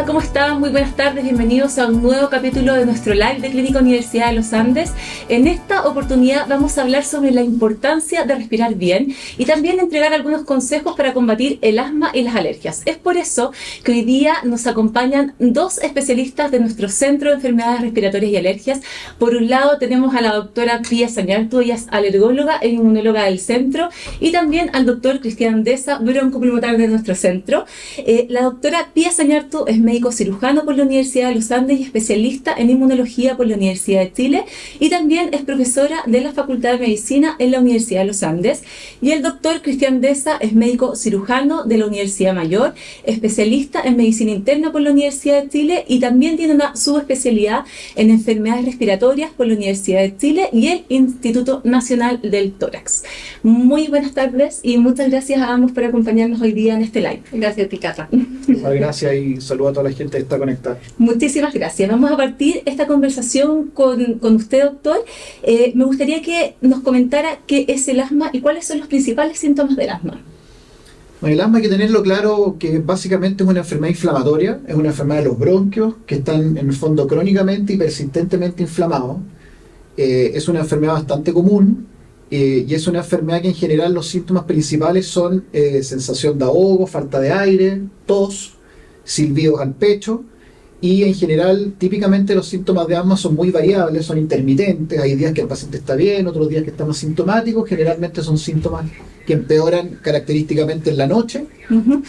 Hola, ¿cómo están? Muy buenas tardes, bienvenidos a un nuevo capítulo de nuestro live de Clínica Universidad de los Andes. En esta oportunidad vamos a hablar sobre la importancia de respirar bien y también entregar algunos consejos para combatir el asma y las alergias. Es por eso que hoy día nos acompañan dos especialistas de nuestro Centro de Enfermedades Respiratorias y Alergias. Por un lado tenemos a la doctora Pía Sañartu, ella es alergóloga e inmunóloga del centro, y también al doctor Cristian Deza, broncopulmonar de nuestro centro. La doctora Pía Sañartu es médico cirujano por la Universidad de los Andes y especialista en inmunología por la Universidad de Chile, y también es profesora de la Facultad de Medicina en la Universidad de los Andes. Y el doctor Cristian Deza es médico cirujano de la Universidad Mayor, especialista en medicina interna por la Universidad de Chile, y también tiene una subespecialidad en enfermedades respiratorias por la Universidad de Chile y el Instituto Nacional del Tórax. Muy buenas tardes y muchas gracias a ambos por acompañarnos hoy día en este live. Gracias, Ticata. Muchas gracias y saludo a toda la gente que está conectada. Muchísimas gracias. Vamos a partir esta conversación con usted, doctor. Me gustaría que nos comentara qué es el asma y cuáles son los principales síntomas del asma. Bueno, el asma hay que tenerlo claro que básicamente es una enfermedad inflamatoria, es una enfermedad de los bronquios que están en el fondo crónicamente y persistentemente inflamados. Es una enfermedad bastante común y es una enfermedad que en general los síntomas principales son sensación de ahogo, falta de aire, tos, silbidos al pecho, y en general típicamente los síntomas de asma son muy variables, son intermitentes. Hay días que el paciente está bien, otros días que está más sintomático. Generalmente son síntomas que empeoran característicamente en la noche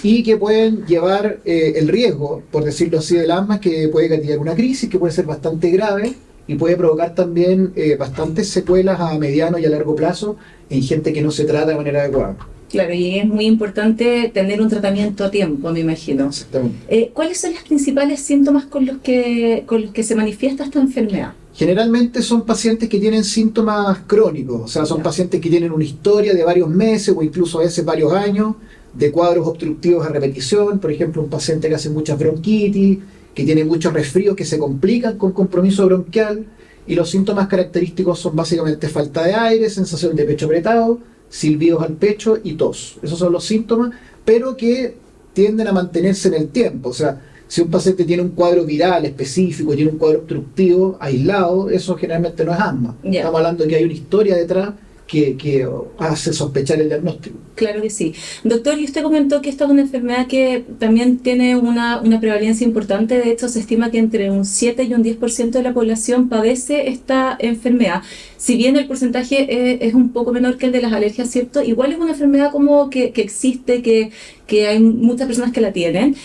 y que pueden llevar el riesgo, por decirlo así, del asma, que puede gatillar una crisis que puede ser bastante grave y puede provocar también bastantes secuelas a mediano y a largo plazo en gente que no se trata de manera adecuada. Claro, y es muy importante tener un tratamiento a tiempo, me imagino. Exactamente. ¿Cuáles son los principales síntomas con los que se manifiesta esta enfermedad? Generalmente son pacientes que tienen síntomas crónicos, o sea, son pacientes que tienen una historia de varios meses o incluso a veces varios años de cuadros obstructivos a repetición. Por ejemplo, un paciente que hace muchas bronquitis, que tiene muchos resfríos que se complican con compromiso bronquial, y los síntomas característicos son básicamente falta de aire, sensación de pecho apretado, silbidos al pecho y tos. Esos son los síntomas, pero que tienden a mantenerse en el tiempo. O sea, si un paciente tiene un cuadro viral específico, tiene un cuadro obstructivo aislado, eso generalmente no es asma. Estamos hablando de que hay una historia detrás que hace sospechar el diagnóstico. Claro que sí. Doctor, y usted comentó que esta es una enfermedad que también tiene una prevalencia importante. De hecho, se estima que entre un 7 y un 10% de la población padece esta enfermedad. Si bien el porcentaje es un poco menor que el de las alergias, ¿cierto? Igual es una enfermedad como que existe, que hay muchas personas que la tienen.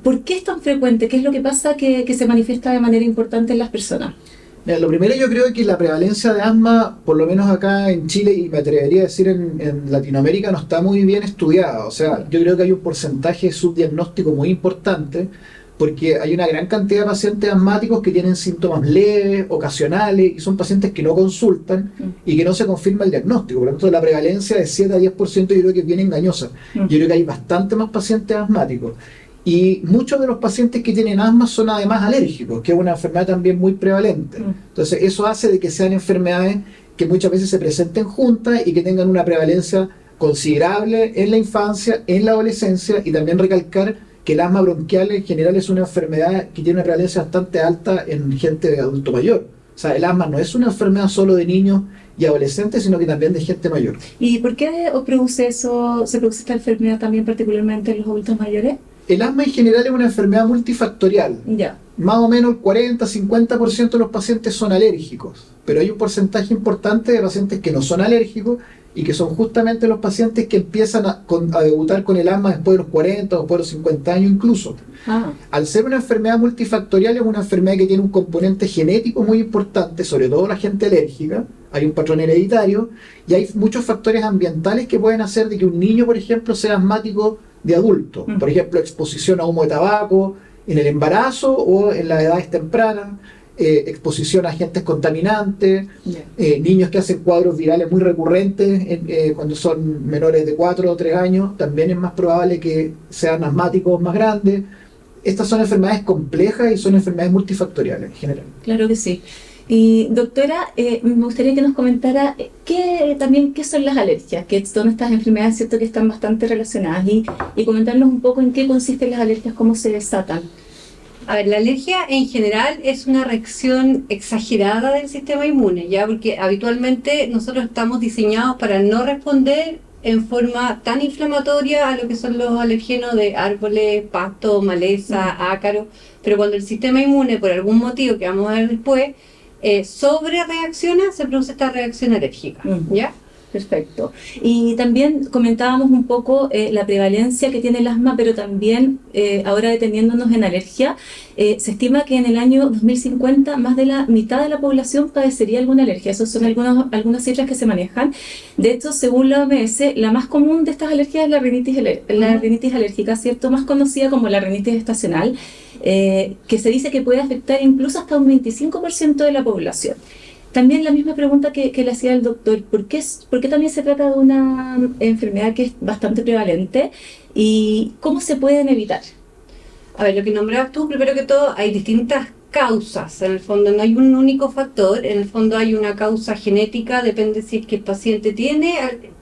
¿Por qué es tan frecuente? ¿Qué es lo que pasa que se manifiesta de manera importante en las personas? Mira, lo primero, yo creo que la prevalencia de asma, por lo menos acá en Chile, y me atrevería a decir en Latinoamérica, no está muy bien estudiada. O sea, yo creo que hay un porcentaje de subdiagnóstico muy importante, porque hay una gran cantidad de pacientes asmáticos que tienen síntomas leves, ocasionales, y son pacientes que no consultan y que no se confirma el diagnóstico. Por lo tanto, la prevalencia de 7 a 10% yo creo que es bien engañosa. Yo creo que hay bastante más pacientes asmáticos. Y muchos de los pacientes que tienen asma son además alérgicos, que es una enfermedad también muy prevalente. Entonces eso hace de que sean enfermedades que muchas veces se presenten juntas y que tengan una prevalencia considerable en la infancia, en la adolescencia, y también recalcar que el asma bronquial en general es una enfermedad que tiene una prevalencia bastante alta en gente de adulto mayor. O sea, el asma no es una enfermedad solo de niños y adolescentes, sino que también de gente mayor. ¿Y por qué se produce esta enfermedad también particularmente en los adultos mayores? El asma en general es una enfermedad multifactorial. Ya. Más o menos el 40-50% de los pacientes son alérgicos, pero hay un porcentaje importante de pacientes que no son alérgicos y que son justamente los pacientes que empiezan a debutar con el asma después de los 40 o después de los 50 años incluso. Al ser una enfermedad multifactorial, es una enfermedad que tiene un componente genético muy importante, sobre todo la gente alérgica. Hay un patrón hereditario y hay muchos factores ambientales que pueden hacer de que un niño, por ejemplo, sea asmático de adulto. Por ejemplo, exposición a humo de tabaco en el embarazo o en las edades tempranas, exposición a agentes contaminantes, niños que hacen cuadros virales muy recurrentes cuando son menores de 4 o 3 años, también es más probable que sean asmáticos más grandes. Estas son enfermedades complejas y son enfermedades multifactoriales en general. Claro que sí. Y doctora, me gustaría que nos comentara qué son las alergias, que son estas enfermedades, ¿cierto?, que están bastante relacionadas y comentarnos un poco en qué consisten las alergias, cómo se desatan. A ver, la alergia en general es una reacción exagerada del sistema inmune, ¿ya? Porque habitualmente nosotros estamos diseñados para no responder en forma tan inflamatoria a lo que son los alergenos de árboles, pasto, maleza, ácaro, pero cuando el sistema inmune, por algún motivo que vamos a ver después, sobre reacciona, se produce esta reacción alérgica, ¿ya? Perfecto. Y también comentábamos un poco la prevalencia que tiene el asma, pero también, ahora deteniéndonos en alergia, se estima que en el año 2050 más de la mitad de la población padecería alguna alergia. Esas son algunas cifras que se manejan. De hecho, según la OMS, la más común de estas alergias es la rinitis alérgica, ¿cierto? Más conocida como la rinitis estacional, que se dice que puede afectar incluso hasta un 25% de la población. También la misma pregunta que le hacía el doctor, ¿por qué también se trata de una enfermedad que es bastante prevalente y cómo se pueden evitar? A ver, lo que nombrabas tú, primero que todo, hay distintas causas, en el fondo no hay un único factor, en el fondo hay una causa genética, depende si es que el paciente tiene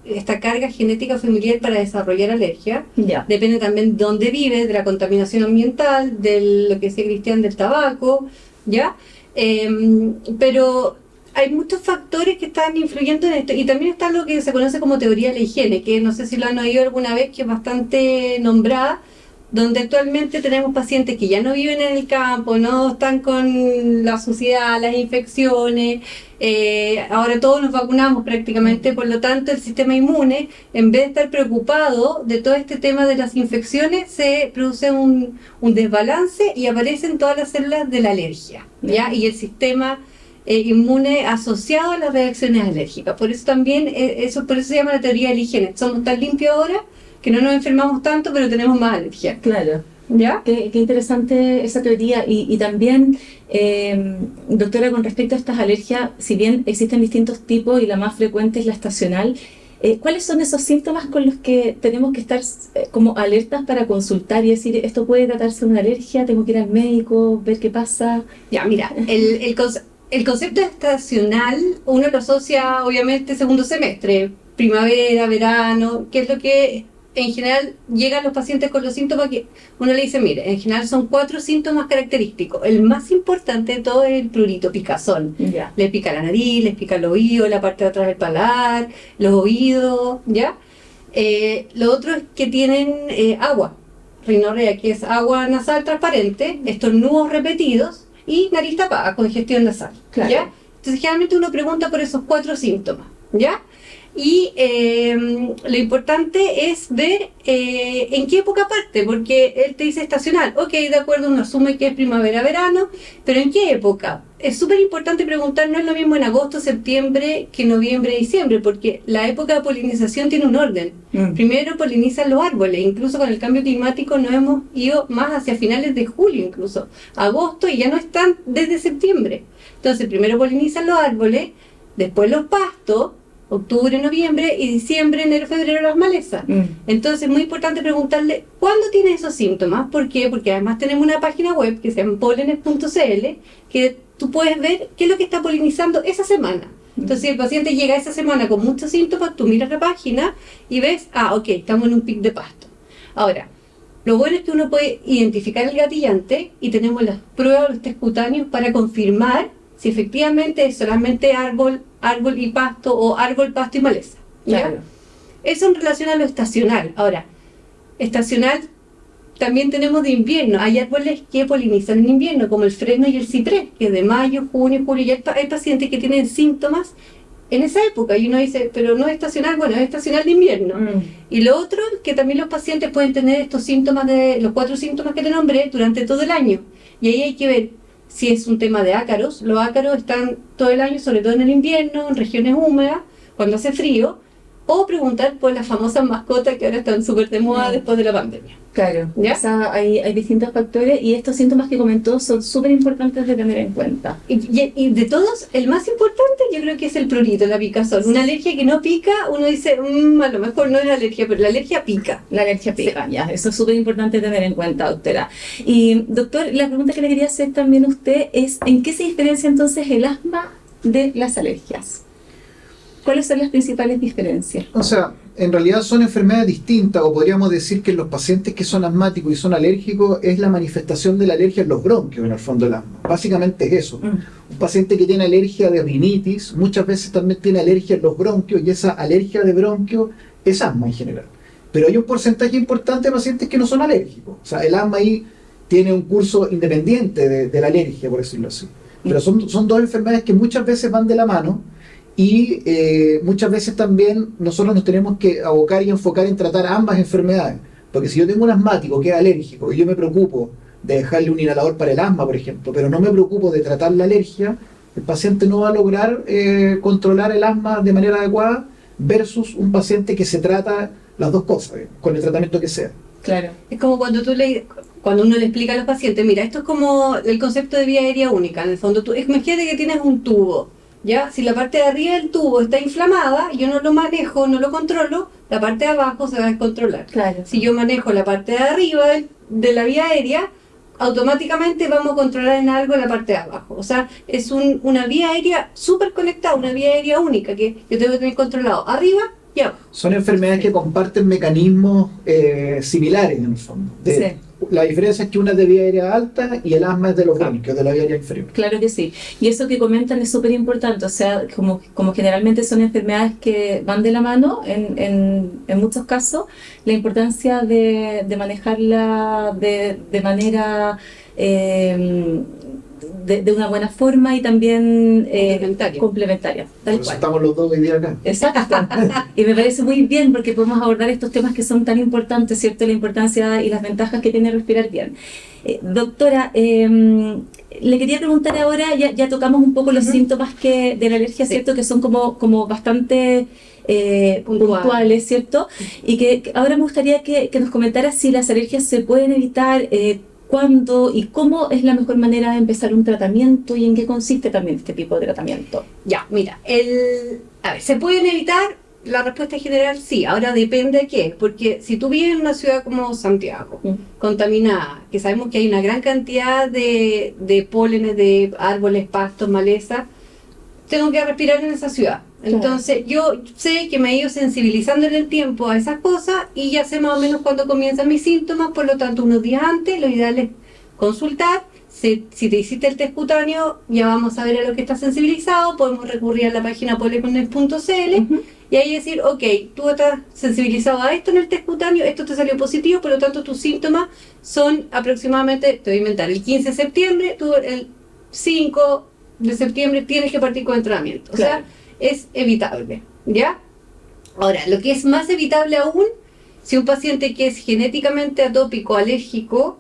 esta carga genética familiar para desarrollar alergia, depende también de dónde vive, de la contaminación ambiental, de lo que decía Cristian, del tabaco, ¿ya? Pero hay muchos factores que están influyendo en esto, y también está lo que se conoce como teoría de la higiene, que no sé si lo han oído alguna vez, que es bastante nombrada, donde actualmente tenemos pacientes que ya no viven en el campo, no están con la suciedad, las infecciones, ahora todos nos vacunamos prácticamente, por lo tanto el sistema inmune, en vez de estar preocupado de todo este tema de las infecciones, se produce un desbalance y aparecen todas las células de la alergia, ¿ya? Y el sistema inmune asociado a las reacciones alérgicas. Por eso también, por eso se llama la teoría de la higiene. Somos tan limpios ahora que no nos enfermamos tanto, pero tenemos más alergia. Claro. ¿Ya? Qué interesante esa teoría. Y también, doctora, con respecto a estas alergias, si bien existen distintos tipos y la más frecuente es la estacional, ¿cuáles son esos síntomas con los que tenemos que estar como alertas para consultar y decir, esto puede tratarse de una alergia, tengo que ir al médico, ver qué pasa? Ya, mira, el concepto estacional uno lo asocia obviamente segundo semestre, primavera, verano, que es lo que en general llegan los pacientes con los síntomas que uno le dice, mire, en general son 4 síntomas característicos. El más importante de todo es el prurito, picazón. Yeah. Les pica la nariz, les pica el oído, la parte de atrás del paladar, los oídos, ¿ya? Lo otro es que tienen agua, rinorrea, que es agua nasal transparente, estornudos repetidos y nariz tapada, congestión nasal, claro. ¿ya? Entonces generalmente uno pregunta por esos 4 síntomas, ¿ya? Y lo importante es ver en qué época parte, porque él te dice estacional, ok, de acuerdo, uno asume que es primavera-verano, pero ¿en qué época? Es súper importante preguntar, no es lo mismo en agosto, septiembre que noviembre, diciembre, porque la época de polinización tiene un orden. Primero polinizan los árboles, incluso con el cambio climático nos hemos ido más hacia finales de julio, incluso agosto, y ya no están desde septiembre. Entonces primero polinizan los árboles, después los pastos, octubre, noviembre, y diciembre, enero, febrero las malezas. Entonces es muy importante preguntarle ¿cuándo tiene esos síntomas? ¿Por qué? Porque además tenemos una página web que se llama polenes.cl, que tú puedes ver qué es lo que está polinizando esa semana. Entonces si el paciente llega esa semana con muchos síntomas, tú miras la página y ves, ok, estamos en un pic de pasto. Ahora, lo bueno es que uno puede identificar el gatillante y tenemos las pruebas, los test cutáneos para confirmar si efectivamente es solamente árbol y pasto, o árbol, pasto y maleza, ¿ya? Claro. Eso en relación a lo estacional. Ahora, estacional también tenemos de invierno. Hay árboles que polinizan en invierno, como el fresno y el ciprés, que es de mayo, junio, julio. Y hay pacientes que tienen síntomas en esa época. Y uno dice, pero no es estacional, bueno, es estacional de invierno. Y lo otro, que también los pacientes pueden tener estos síntomas, los 4 síntomas que te nombré, durante todo el año. Y ahí hay que ver si es un tema de ácaros. Los ácaros están todo el año, sobre todo en el invierno, en regiones húmedas, cuando hace frío, o preguntar por las famosas mascotas que ahora están súper de moda después de la pandemia. Claro, ¿Ya? o sea, hay distintos factores y estos síntomas que comentó son súper importantes de tener en cuenta. Y de todos, el más importante yo creo que es el prurito, la picazón. Una alergia que no pica, uno dice, a lo mejor no es alergia, pero la alergia pica. La alergia pica, ya, eso es súper importante tener en cuenta, doctora. Y doctor, la pregunta que le quería hacer también a usted es, ¿en qué se diferencia entonces el asma de las alergias? ¿Cuáles son las principales diferencias? O sea, en realidad son enfermedades distintas, o podríamos decir que en los pacientes que son asmáticos y son alérgicos es la manifestación de la alergia en los bronquios, en el fondo del asma. Básicamente es eso. Un paciente que tiene alergia de rinitis muchas veces también tiene alergia en los bronquios, y esa alergia de bronquios es asma en general. Pero hay un porcentaje importante de pacientes que no son alérgicos. O sea, el asma ahí tiene un curso independiente de la alergia, por decirlo así. Pero son dos enfermedades que muchas veces van de la mano. Y muchas veces también nosotros nos tenemos que abocar y enfocar en tratar ambas enfermedades. Porque si yo tengo un asmático que es alérgico y yo me preocupo de dejarle un inhalador para el asma, por ejemplo, pero no me preocupo de tratar la alergia, el paciente no va a lograr controlar el asma de manera adecuada versus un paciente que se trata las dos cosas, con el tratamiento que sea. Claro. Es como cuando uno le explica a los pacientes, mira, esto es como el concepto de vía aérea única. En el fondo, imagínate que tienes un tubo. ¿Ya? Si la parte de arriba del tubo está inflamada, yo no lo manejo, no lo controlo, la parte de abajo se va a descontrolar. Claro. Si yo manejo la parte de arriba de la vía aérea, automáticamente vamos a controlar en algo la parte de abajo. O sea, es una vía aérea súper conectada, una vía aérea única que yo tengo que tener controlado arriba y abajo. Son enfermedades que comparten mecanismos similares en el fondo. Sí. La diferencia es que una es de vía aérea alta y el asma es de los bronquios, de la vía aérea inferior. Claro que sí. Y eso que comentan es súper importante. O sea, como generalmente son enfermedades que van de la mano, en muchos casos, la importancia de manejarla de manera... de una buena forma y también complementaria. Por eso estamos los dos hoy día acá. Exacto. Y me parece muy bien porque podemos abordar estos temas que son tan importantes, ¿cierto? La importancia y las ventajas que tiene respirar bien. Doctora, le quería preguntar ahora, ya tocamos un poco los síntomas de la alergia, ¿cierto? Que son como bastante puntuales, ¿cierto? Y que ahora me gustaría que nos comentara si las alergias se pueden evitar, cuándo y cómo es la mejor manera de empezar un tratamiento y en qué consiste también este tipo de tratamiento. Ya, mira, a ver, ¿se pueden evitar? La respuesta general sí, ahora depende de qué, porque si tú vives en una ciudad como Santiago, contaminada, que sabemos que hay una gran cantidad de pólenes de árboles, pastos, maleza, tengo que respirar en esa ciudad. Entonces yo sé que me he ido sensibilizando en el tiempo a esas cosas y ya sé más o menos cuándo comienzan mis síntomas, por lo tanto unos días antes lo ideal es consultar. Si te hiciste el test cutáneo, ya vamos a ver a lo que estás sensibilizado, podemos recurrir a la página polecones.cl y ahí decir, ok, tú estás sensibilizado a esto en el test cutáneo, esto te salió positivo, por lo tanto tus síntomas son aproximadamente, te voy a inventar, el 15 de septiembre, tú el 5 de septiembre tienes que partir con entrenamiento. O sea, es evitable, ¿ya? Ahora, lo que es más evitable aún, si un paciente que es genéticamente atópico, alérgico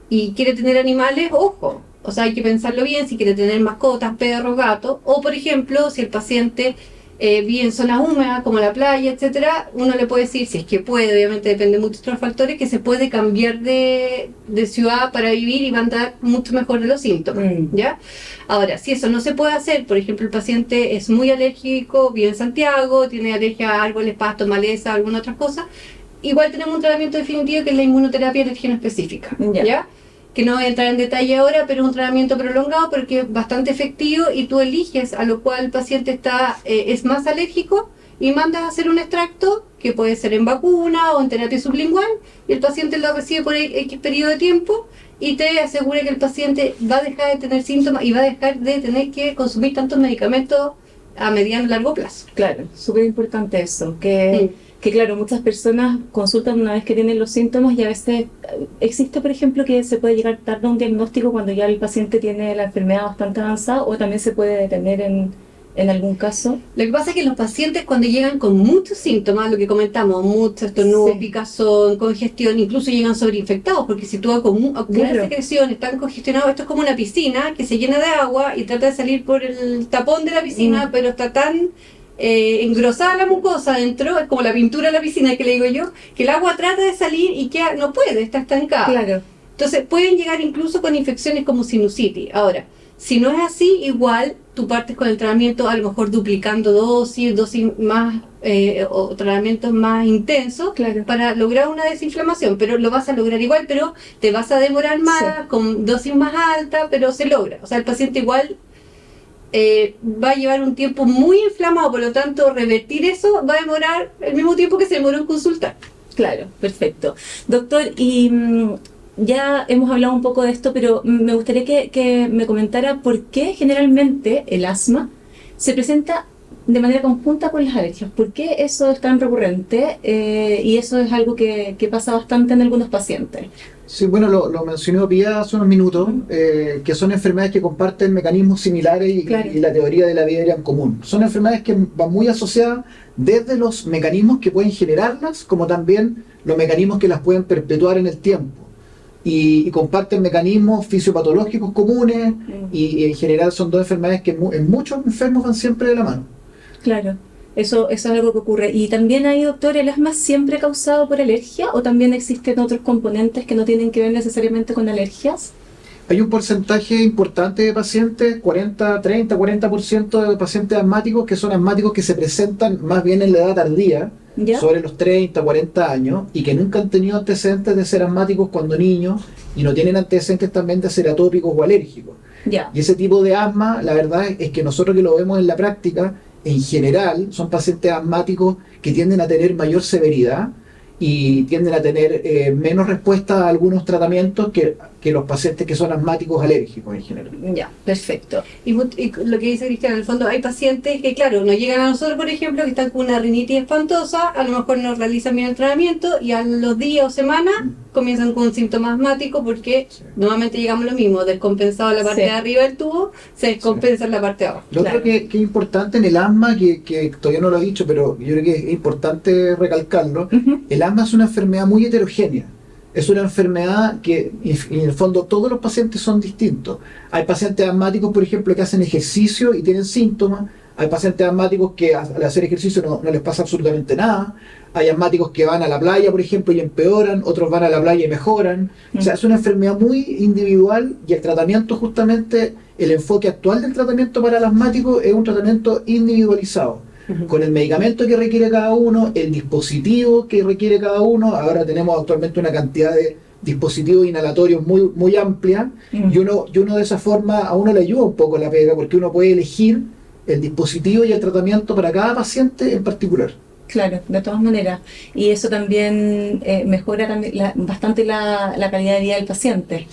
y quiere tener animales, ojo, o sea, hay que pensarlo bien, si quiere tener mascotas, perros, gatos, o por ejemplo, si el paciente vive en zonas húmedas como la playa, etcétera, uno le puede decir, si es que puede, obviamente depende de muchos otros factores, que se puede cambiar de ciudad para vivir y va a andar mucho mejor de los síntomas, ¿ya? Ahora, si eso no se puede hacer, por ejemplo, el paciente es muy alérgico, vive en Santiago, tiene alergia a árboles, pastos, maleza, alguna otra cosa, igual tenemos un tratamiento definitivo que es la inmunoterapia alergena específica, ¿ya? Que no voy a entrar en detalle ahora, pero es un tratamiento prolongado porque es bastante efectivo y tú eliges a lo cual el paciente es más alérgico y mandas a hacer un extracto que puede ser en vacuna o en terapia sublingual y el paciente lo recibe por X periodo de tiempo y te asegura que el paciente va a dejar de tener síntomas y va a dejar de tener que consumir tantos medicamentos a mediano y largo plazo. Claro, súper importante eso, que claro, muchas personas consultan una vez que tienen los síntomas y a veces existe, por ejemplo, que se puede llegar tarde a un diagnóstico cuando ya el paciente tiene la enfermedad bastante avanzada o también se puede detener en algún caso. Lo que pasa es que los pacientes cuando llegan con muchos síntomas, lo que comentamos, mucho estornudo, picazón, congestión, incluso llegan sobreinfectados, porque si tú acumulas secreción, están congestionados, esto es como una piscina que se llena de agua y trata de salir por el tapón de la piscina, pero está tan engrosada la mucosa adentro, es como la pintura de la piscina que le digo yo, que el agua trata de salir y que no puede, está estancada. Claro. Entonces pueden llegar incluso con infecciones como sinusitis. Ahora, si no es así, igual tú partes con el tratamiento a lo mejor duplicando dosis más o tratamientos más intensos Claro. para lograr una desinflamación, pero lo vas a lograr igual, pero te vas a demorar más, Sí. con dosis más altas, pero se logra. O sea, el paciente igual va a llevar un tiempo muy inflamado, por lo tanto revertir eso va a demorar el mismo tiempo que se demoró en consultar. Claro, perfecto. Doctor, y ya hemos hablado un poco de esto, pero me gustaría que me comentara por qué generalmente el asma se presenta de manera conjunta con las alergias. ¿Por qué eso es tan recurrente? Y eso es algo que pasa bastante en algunos pacientes. Sí, bueno, lo mencionó Pía hace unos minutos, que son enfermedades que comparten mecanismos similares Claro. y la teoría de la vida aérea en común. Son enfermedades que van muy asociadas desde los mecanismos que pueden generarlas, como también los mecanismos que las pueden perpetuar en el tiempo. Y comparten mecanismos fisiopatológicos comunes y en general son dos enfermedades que en muchos enfermos van siempre de la mano. Claro, eso es algo que ocurre. ¿Y también hay, doctor, el asma siempre causado por alergia o también existen otros componentes que no tienen que ver necesariamente con alergias? Hay un porcentaje importante de pacientes, 40% de pacientes asmáticos que son asmáticos que se presentan más bien en la edad tardía, ¿Ya? sobre los 30, 40 años, y que nunca han tenido antecedentes de ser asmáticos cuando niños y no tienen antecedentes también de ser atópicos o alérgicos. Ya. Y ese tipo de asma, la verdad es que nosotros que lo vemos en la práctica, en general, son pacientes asmáticos que tienden a tener mayor severidad y tienden a tener menos respuesta a algunos tratamientos que los pacientes que son asmáticos alérgicos en general. Ya, perfecto. Y lo que dice Cristian, en el fondo hay pacientes que, claro, no llegan a nosotros, por ejemplo, que están con una rinitis espantosa, a lo mejor no realizan bien el tratamiento y a los días o semanas comienzan con un síntoma asmático porque Sí. nuevamente llegamos a lo mismo, descompensado la parte Sí. de arriba del tubo, se descompensa en la parte de abajo. Lo Claro. otro que es importante en el asma, que todavía no lo he dicho, pero yo creo que es importante recalcarlo, Ujú. el asma es una enfermedad muy heterogénea. Es una enfermedad que, en el fondo, todos los pacientes son distintos. Hay pacientes asmáticos, por ejemplo, que hacen ejercicio y tienen síntomas. Hay pacientes asmáticos que al hacer ejercicio no les pasa absolutamente nada. Hay asmáticos que van a la playa, por ejemplo, y empeoran. Otros van a la playa y mejoran. O sea, es una enfermedad muy individual y el tratamiento, justamente, el enfoque actual del tratamiento para el asmático es un tratamiento individualizado. Con el medicamento que requiere cada uno, el dispositivo que requiere cada uno. Ahora tenemos actualmente una cantidad de dispositivos inhalatorios muy, muy amplia, y uno de esa forma a uno le ayuda un poco la pega, porque uno puede elegir el dispositivo y el tratamiento para cada paciente en particular. Claro, de todas maneras. Y eso también mejora también bastante la calidad de vida del paciente.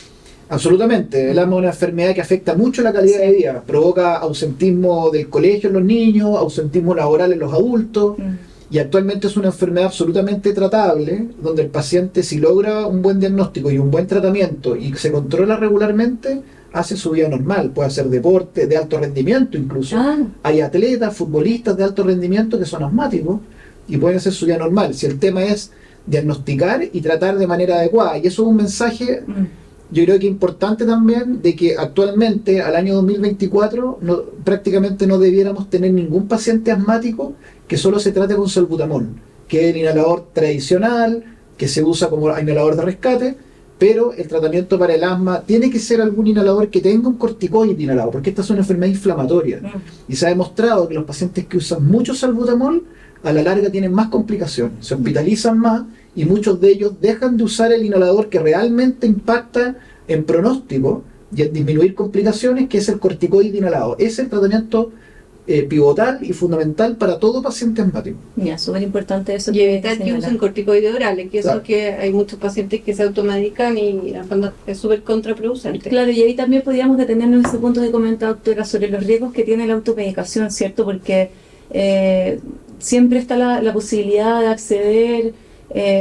Absolutamente, el asma es una enfermedad que afecta mucho la calidad de vida, provoca ausentismo del colegio en los niños, ausentismo laboral en los adultos, y actualmente es una enfermedad absolutamente tratable, donde el paciente, si logra un buen diagnóstico y un buen tratamiento y se controla regularmente, hace su vida normal, puede hacer deporte de alto rendimiento incluso. Ah, Hay atletas, futbolistas de alto rendimiento que son asmáticos y pueden hacer su vida normal. Si el tema es diagnosticar y tratar de manera adecuada, y eso es un mensaje, yo creo que importante también, de que actualmente, al año 2024, prácticamente no debiéramos tener ningún paciente asmático que solo se trate con salbutamol, que es el inhalador tradicional, que se usa como inhalador de rescate, pero el tratamiento para el asma tiene que ser algún inhalador que tenga un corticoide inhalado, porque esta es una enfermedad inflamatoria. Y se ha demostrado que los pacientes que usan mucho salbutamol, a la larga tienen más complicaciones, se hospitalizan más, y muchos de ellos dejan de usar el inhalador que realmente impacta en pronóstico y en disminuir complicaciones, que es el corticoide inhalado. Es el tratamiento pivotal y fundamental para todo paciente asmático. ya, súper importante eso. Y evitar que señala. usen corticoides orales, que eso Claro. que hay muchos pacientes que se automedican y en el fondo es súper contraproducente. Claro, y ahí también podríamos detenernos en ese punto que comentaba, doctora, sobre los riesgos que tiene la automedicación, ¿cierto? Porque siempre está la posibilidad de acceder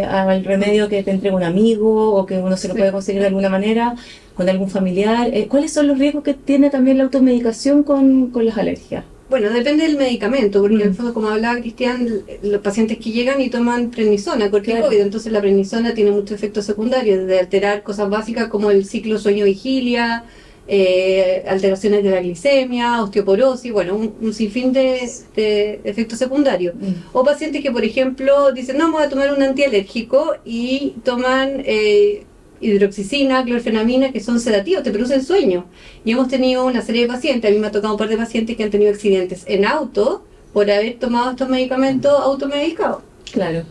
al remedio que te entrega un amigo o que uno se lo Sí. puede conseguir de alguna manera con algún familiar. ¿Cuáles son los riesgos que tiene también la automedicación con las alergias? Bueno, depende del medicamento, porque en el fondo, como hablaba Cristian, los pacientes que llegan y toman prednisona, corticoide, Claro. entonces la prednisona tiene muchos efectos secundarios, desde alterar cosas básicas como el ciclo sueño-vigilia, alteraciones de la glicemia, osteoporosis, bueno, un sinfín de efectos secundarios. O pacientes que, por ejemplo, dicen, no, me voy a tomar un antialérgico y toman hidroxicina, clorfenamina, que son sedativos, te producen sueño. Y hemos tenido una serie de pacientes, a mí me ha tocado un par de pacientes que han tenido accidentes en auto por haber tomado estos medicamentos automedicados. Claro.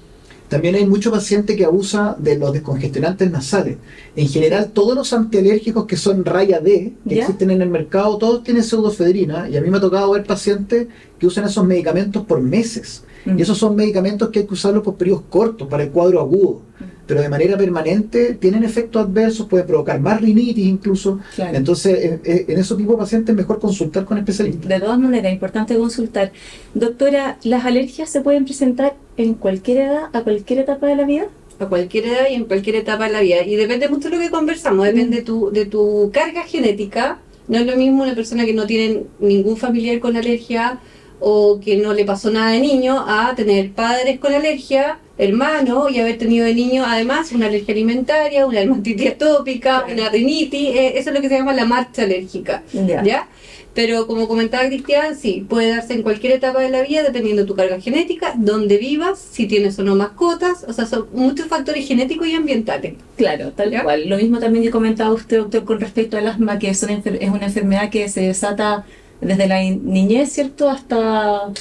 También hay mucho paciente que abusa de los descongestionantes nasales. En general, todos los antialérgicos que son raya D, que existen en el mercado, todos tienen pseudoefedrina, y a mí me ha tocado ver pacientes que usan esos medicamentos por meses. Y esos son medicamentos que hay que usarlos por periodos cortos, para el cuadro agudo. Pero de manera permanente tienen efectos adversos, pueden provocar más rinitis incluso. Claro. Entonces, en esos tipos de pacientes es mejor consultar con especialistas. De todas maneras, importante consultar. Doctora, ¿las alergias se pueden presentar en cualquier edad, a cualquier etapa de la vida? A cualquier edad y en cualquier etapa de la vida. Y depende mucho de lo que conversamos, depende de tu carga genética. No es lo mismo una persona que no tiene ningún familiar con alergia o que no le pasó nada de niño, a tener padres con alergia, hermanos, y haber tenido de niño además una alergia alimentaria, una dermatitis atópica, una rinitis. Eso es lo que se llama la marcha alérgica. ¿Ya? Pero como comentaba Cristian, sí, puede darse en cualquier etapa de la vida, dependiendo de tu carga genética, dónde vivas, si tienes o no mascotas, o sea, son muchos factores genéticos y ambientales. Claro, tal cual. Lo mismo también que comentaba usted, doctor, con respecto al asma, que es una enfermedad que se desata desde la niñez, ¿cierto?, hasta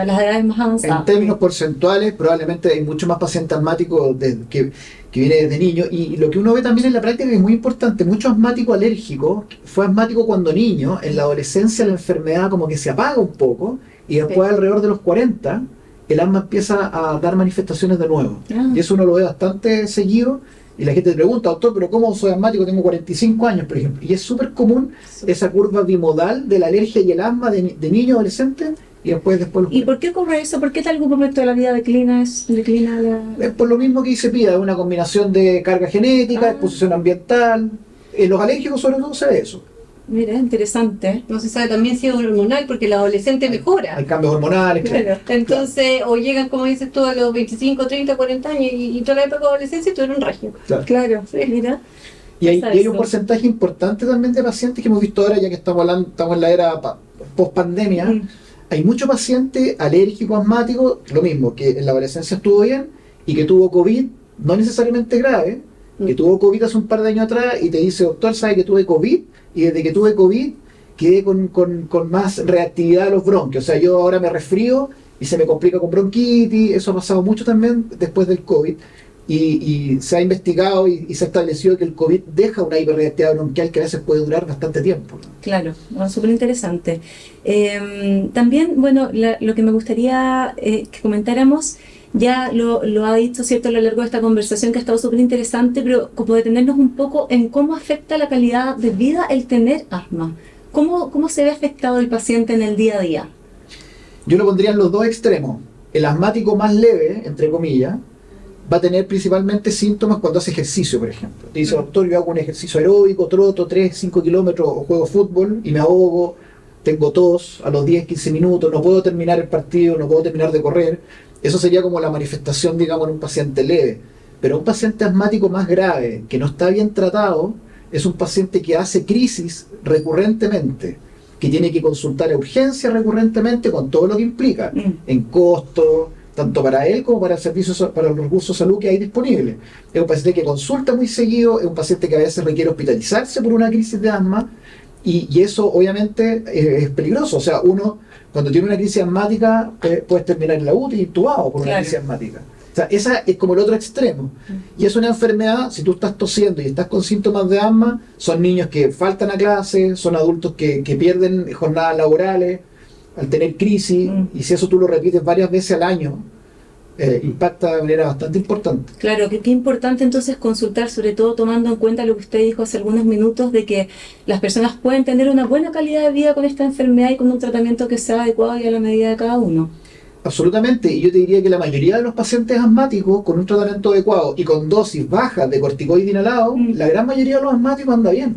las edades más avanzadas. En términos porcentuales, probablemente hay mucho más pacientes asmáticos que viene desde niño, y lo que uno ve también en la práctica es muy importante. Mucho asmático alérgico fue asmático cuando niño, en la adolescencia la enfermedad como que se apaga un poco, y después alrededor de los 40 el asma empieza a dar manifestaciones de nuevo. Y eso uno lo ve bastante seguido. Y la gente te pregunta, doctor, ¿pero cómo soy asmático? Tengo 45 años, por ejemplo. Y es súper común esa curva bimodal de la alergia y el asma de niño adolescente, y después ¿Y por qué ocurre eso? ¿Por qué en algún momento de la vida declina la...? Es por lo mismo que dice Pía, es una combinación de carga genética, exposición ambiental. En los alérgicos sobre todo se ve eso. Mira, interesante. No se sabe también si es hormonal, porque el adolescente mejora. Hay cambios hormonales, claro. Entonces, o llegan, como dices tú, a los 25, 30, 40 años y toda la época de adolescencia tuvieron un régimen. Claro, sí, mira. Y hay un porcentaje importante también de pacientes que hemos visto ahora, ya que estamos en la era post-pandemia. Hay muchos pacientes alérgicos, asmáticos, lo mismo, que en la adolescencia estuvo bien y que tuvo COVID, no necesariamente grave, que tuvo COVID hace un par de años atrás y te dice, doctor, ¿sabe que tuve COVID? Y desde que tuve COVID quedé con más reactividad a los bronquios. O sea, yo ahora me resfrío y se me complica con bronquitis. Eso ha pasado mucho también después del COVID. Y se ha investigado y se ha establecido que el COVID deja una hiperreactividad bronquial que a veces puede durar bastante tiempo. Claro, súper interesante. También, bueno, lo que me gustaría que comentáramos, ya lo ha dicho, ¿cierto?, a lo largo de esta conversación, que ha estado súper interesante, pero como detenernos un poco en cómo afecta la calidad de vida el tener asma. ¿Cómo se ve afectado el paciente en el día a día? Yo lo pondría en los dos extremos. El asmático más leve, entre comillas, va a tener principalmente síntomas cuando hace ejercicio, por ejemplo. Te dice, doctor, yo hago un ejercicio aeróbico, troto 3, 5 kilómetros o juego fútbol y me ahogo, tengo tos a los 10, 15 minutos, no puedo terminar el partido, no puedo terminar de correr. Eso sería como la manifestación, digamos, en un paciente leve. Pero un paciente asmático más grave, que no está bien tratado, es un paciente que hace crisis recurrentemente, que tiene que consultar a urgencia recurrentemente con todo lo que implica, en costo, tanto para él como para el servicio, para los recursos de salud que hay disponibles. Es un paciente que consulta muy seguido, es un paciente que a veces requiere hospitalizarse por una crisis de asma, y eso obviamente es peligroso. O sea, uno cuando tiene una crisis asmática puedes terminar en la UTI intubado por una crisis asmática. O sea, esa es como el otro extremo. Y es una enfermedad, si tú estás tosiendo y estás con síntomas de asma, son niños que faltan a clase, son adultos que pierden jornadas laborales al tener crisis, y si eso tú lo repites varias veces al año, impacta de manera bastante importante. Claro, que qué importante entonces consultar, sobre todo tomando en cuenta lo que usted dijo hace algunos minutos, de que las personas pueden tener una buena calidad de vida con esta enfermedad y con un tratamiento que sea adecuado y a la medida de cada uno. Absolutamente, y yo te diría que la mayoría de los pacientes asmáticos con un tratamiento adecuado y con dosis bajas de corticoide inhalado, la gran mayoría de los asmáticos anda bien.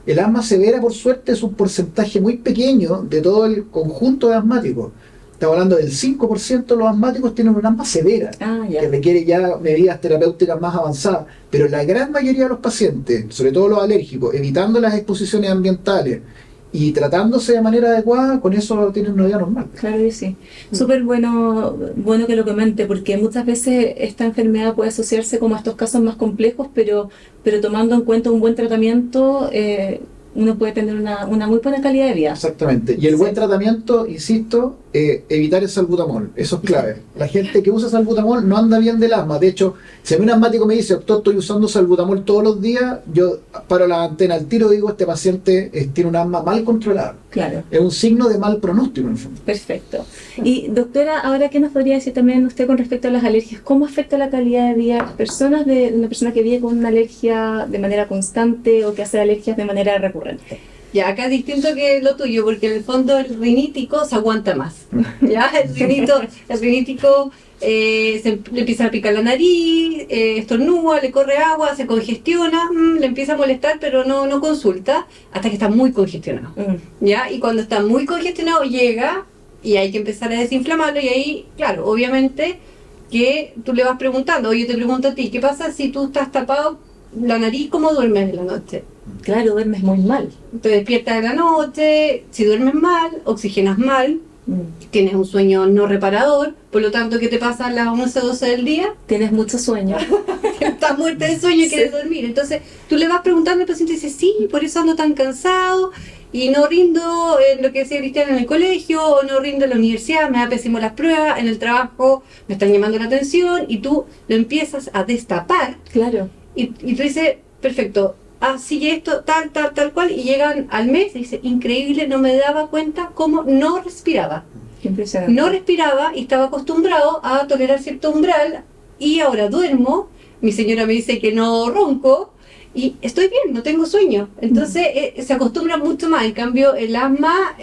El asma severa, por suerte, es un porcentaje muy pequeño de todo el conjunto de asmáticos. estamos hablando del 5% de los asmáticos tienen un asma severa, que requiere ya medidas terapéuticas más avanzadas. Pero la gran mayoría de los pacientes, sobre todo los alérgicos, evitando las exposiciones ambientales y tratándose de manera adecuada, con eso tienen una vida normal. Claro que sí. Súper bueno que lo comente, porque muchas veces esta enfermedad puede asociarse como a estos casos más complejos, pero tomando en cuenta un buen tratamiento, uno puede tener una muy buena calidad de vida. Exactamente. Y el buen tratamiento, insisto, evitar el salbutamol. Eso es clave. La gente que usa salbutamol no anda bien del asma. De hecho, si a mí un asmático me dice, doctor, estoy usando salbutamol todos los días, yo paro la antena al tiro y digo, este paciente tiene un asma mal controlada. Claro. Es un signo de mal pronóstico, en el fondo. Perfecto. Y doctora, ahora, ¿qué nos podría decir también usted con respecto a las alergias? ¿Cómo afecta la calidad de vida de las personas, de una persona que vive con una alergia de manera constante o que hace alergias de manera recurrente? Ya, acá es distinto que lo tuyo, porque en el fondo el rinítico se aguanta más. Ya, el rinítico le empieza a picar la nariz, estornuda, le corre agua, se congestiona, le empieza a molestar, pero no consulta hasta que está muy congestionado. ¿Ya? Y cuando está muy congestionado llega y hay que empezar a desinflamarlo, y ahí, claro, obviamente que tú le vas preguntando, o yo te pregunto a ti, ¿qué pasa si tú estás tapado la nariz? ¿Cómo duermes en la noche? Claro, duermes muy mal. Te despiertas en la noche, si duermes mal, oxigenas mal, tienes un sueño no reparador, por lo tanto, ¿qué te pasa a las 11 o 12 del día? Tienes mucho sueño. Estás muerta de sueño y quieres dormir. Entonces, tú le vas preguntando al paciente y dice, sí, por eso ando tan cansado y no rindo en lo que decía Cristian en el colegio, o no rindo en la universidad, me da pésimo las pruebas, en el trabajo me están llamando la atención, y tú lo empiezas a destapar. Claro. Y tú dices, perfecto, sigue esto, tal cual, y llegan al mes y dice, increíble, no me daba cuenta cómo no respiraba. Impresionante. No respiraba y estaba acostumbrado a tolerar cierto umbral, y ahora duermo, mi señora me dice que no ronco, y estoy bien, no tengo sueño. Entonces se acostumbra mucho más. En cambio, el asma,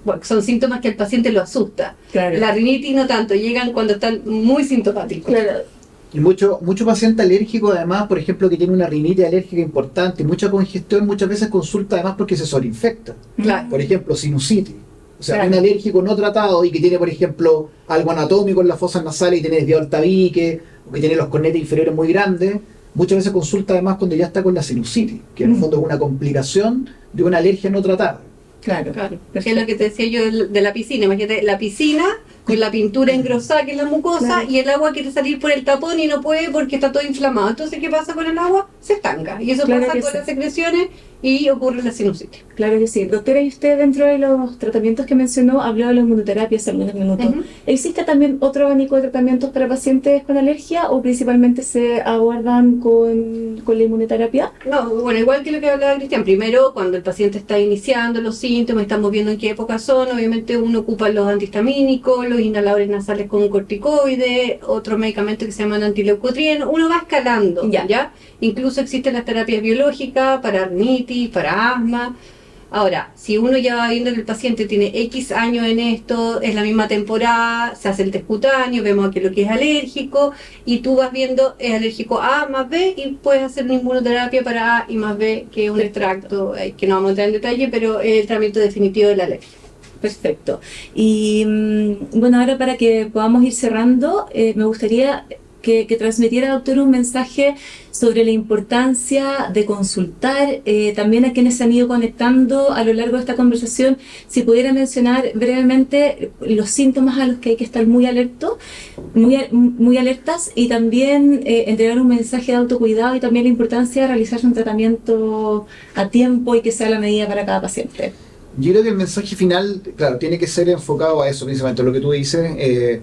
bueno, son síntomas que al paciente lo asusta. Claro. La rinitis no tanto, llegan cuando están muy sintomáticos. Claro. Y mucho paciente alérgico, además, por ejemplo, que tiene una rinitis alérgica importante y mucha congestión, muchas veces consulta además porque se sobreinfecta. Claro. Por ejemplo, sinusitis. O sea, Claro. un alérgico no tratado y que tiene, por ejemplo, algo anatómico en las fosas nasales y tiene desviado el tabique, o que tiene los cornetes inferiores muy grandes, muchas veces consulta además cuando ya está con la sinusitis, que en el fondo es una complicación de una alergia no tratada. Claro. Que es lo que te decía yo de la piscina. Imagínate, la piscina con la pintura engrosada que es la mucosa, Claro. y el agua quiere salir por el tapón y no puede porque está todo inflamado. Entonces, ¿qué pasa con el agua? Se estanca. Y eso Claro pasa que con sí. las secreciones y ocurre la sinusitis. Claro que sí. Doctora, y usted dentro de los tratamientos que mencionó, habló de la inmunoterapia hace algunos minutos. Ujú. ¿Existe también otro abanico de tratamientos para pacientes con alergia o principalmente se abordan con la inmunoterapia? No, bueno, igual que lo que hablaba Cristian, primero cuando el paciente está iniciando los síntomas, estamos viendo en qué época son, obviamente uno ocupa los antihistamínicos, los inhaladores nasales con corticoides, otros medicamentos que se llaman antileucotrienos, uno va escalando, ¿ya? Incluso existen las terapias biológicas para rinitis, para asma. Ahora, si uno ya va viendo que el paciente tiene X años en esto, es la misma temporada, se hace el test cutáneo, vemos que lo que es alérgico, y tú vas viendo, es alérgico a más B, y puedes hacer una inmunoterapia para A y más B, que es un extracto, que no vamos a entrar en detalle, pero es el tratamiento definitivo de la alergia. Perfecto. Y bueno, ahora para que podamos ir cerrando, me gustaría que transmitiera, doctor, un mensaje sobre la importancia de consultar, también a quienes se han ido conectando a lo largo de esta conversación, si pudiera mencionar brevemente los síntomas a los que hay que estar muy alertos, muy alertas, y también entregar un mensaje de autocuidado y también la importancia de realizarse un tratamiento a tiempo y que sea la medida para cada paciente. Yo creo que el mensaje final, claro, tiene que ser enfocado a eso, principalmente lo que tú dices.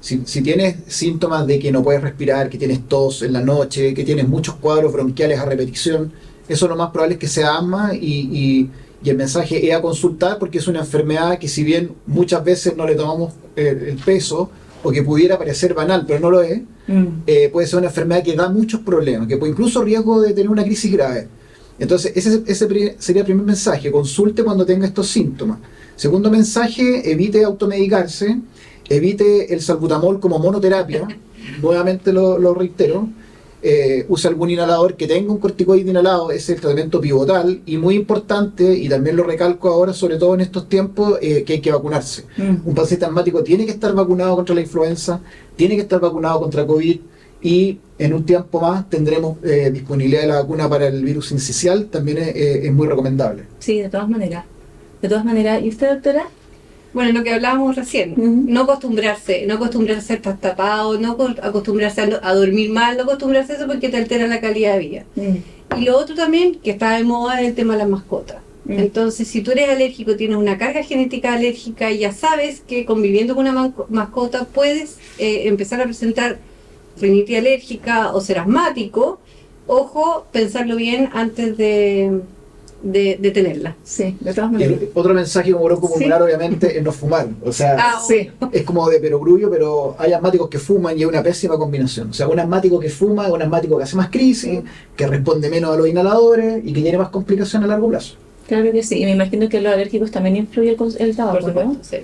Si tienes síntomas de que no puedes respirar, que tienes tos en la noche, que tienes muchos cuadros bronquiales a repetición, eso lo más probable es que sea asma, y el mensaje es a consultar, porque es una enfermedad que, si bien muchas veces no le tomamos el peso, o que pudiera parecer banal, pero no lo es, puede ser una enfermedad que da muchos problemas, que puede incluso riesgo de tener una crisis grave. Entonces, ese sería el primer mensaje: consulte cuando tenga estos síntomas. Segundo mensaje: evite automedicarse, evite el salbutamol como monoterapia, nuevamente lo reitero. use algún inhalador que tenga un corticoide inhalado. Es el tratamiento pivotal y muy importante, y también lo recalco ahora, sobre todo en estos tiempos, que hay que vacunarse. Un paciente asmático tiene que estar vacunado contra la influenza, tiene que estar vacunado contra COVID, y en un tiempo más tendremos disponibilidad de la vacuna para el virus sincicial, también es muy recomendable. Sí, de todas maneras. De todas maneras. ¿Y usted, doctora? Bueno, lo que hablábamos recién, no acostumbrarse a estar tapado, no acostumbrarse a dormir mal, no acostumbrarse a eso porque te altera la calidad de vida. Y lo otro también, que está de moda, es el tema de las mascotas. Entonces, si tú eres alérgico, tienes una carga genética alérgica y ya sabes que conviviendo con una mascota puedes empezar a presentar rinitis alérgica o ser asmático, ojo, pensarlo bien antes de tenerla. Sí, de todas maneras. Otro mensaje como bronco-pulmonar, obviamente, es no fumar. O sea, es como de perogrullo, pero hay asmáticos que fuman y es una pésima combinación. O sea, un asmático que fuma es un asmático que hace más crisis, que responde menos a los inhaladores y que tiene más complicaciones a largo plazo. Claro que sí, y me imagino que los alérgicos también influye el tabaco, Por supuesto, ¿no? sí.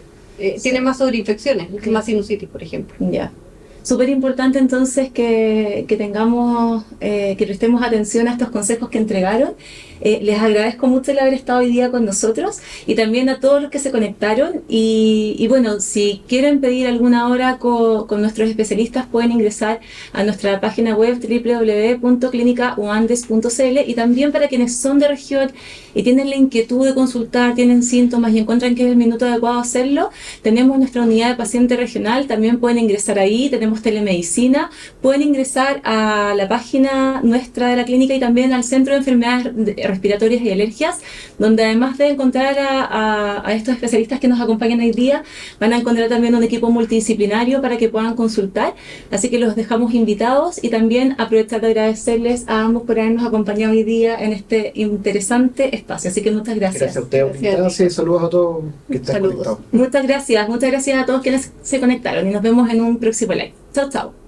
Tiene más sobreinfecciones, más sinusitis, por ejemplo. Ya. Súper importante entonces que tengamos, que prestemos atención a estos consejos que entregaron. Les agradezco mucho el haber estado hoy día con nosotros y también a todos los que se conectaron. Y bueno, si quieren pedir alguna hora con nuestros especialistas, pueden ingresar a nuestra página web www.clinicauandes.cl, y también para quienes son de región y tienen la inquietud de consultar, tienen síntomas y encuentran que es el minuto adecuado hacerlo, tenemos nuestra unidad de paciente regional, también pueden ingresar ahí, tenemos telemedicina, pueden ingresar a la página nuestra de la clínica y también al Centro de Enfermedades Respiratorias y Alergias, donde además de encontrar a estos especialistas que nos acompañan hoy día, van a encontrar también un equipo multidisciplinario para que puedan consultar, así que los dejamos invitados y también aprovechar de agradecerles a ambos por habernos acompañado hoy día en este interesante espacio, así que muchas gracias. Gracias a ustedes. Gracias. Saludos a todos que están conectados. Muchas gracias a todos quienes se conectaron y nos vemos en un próximo live. Chao, chao.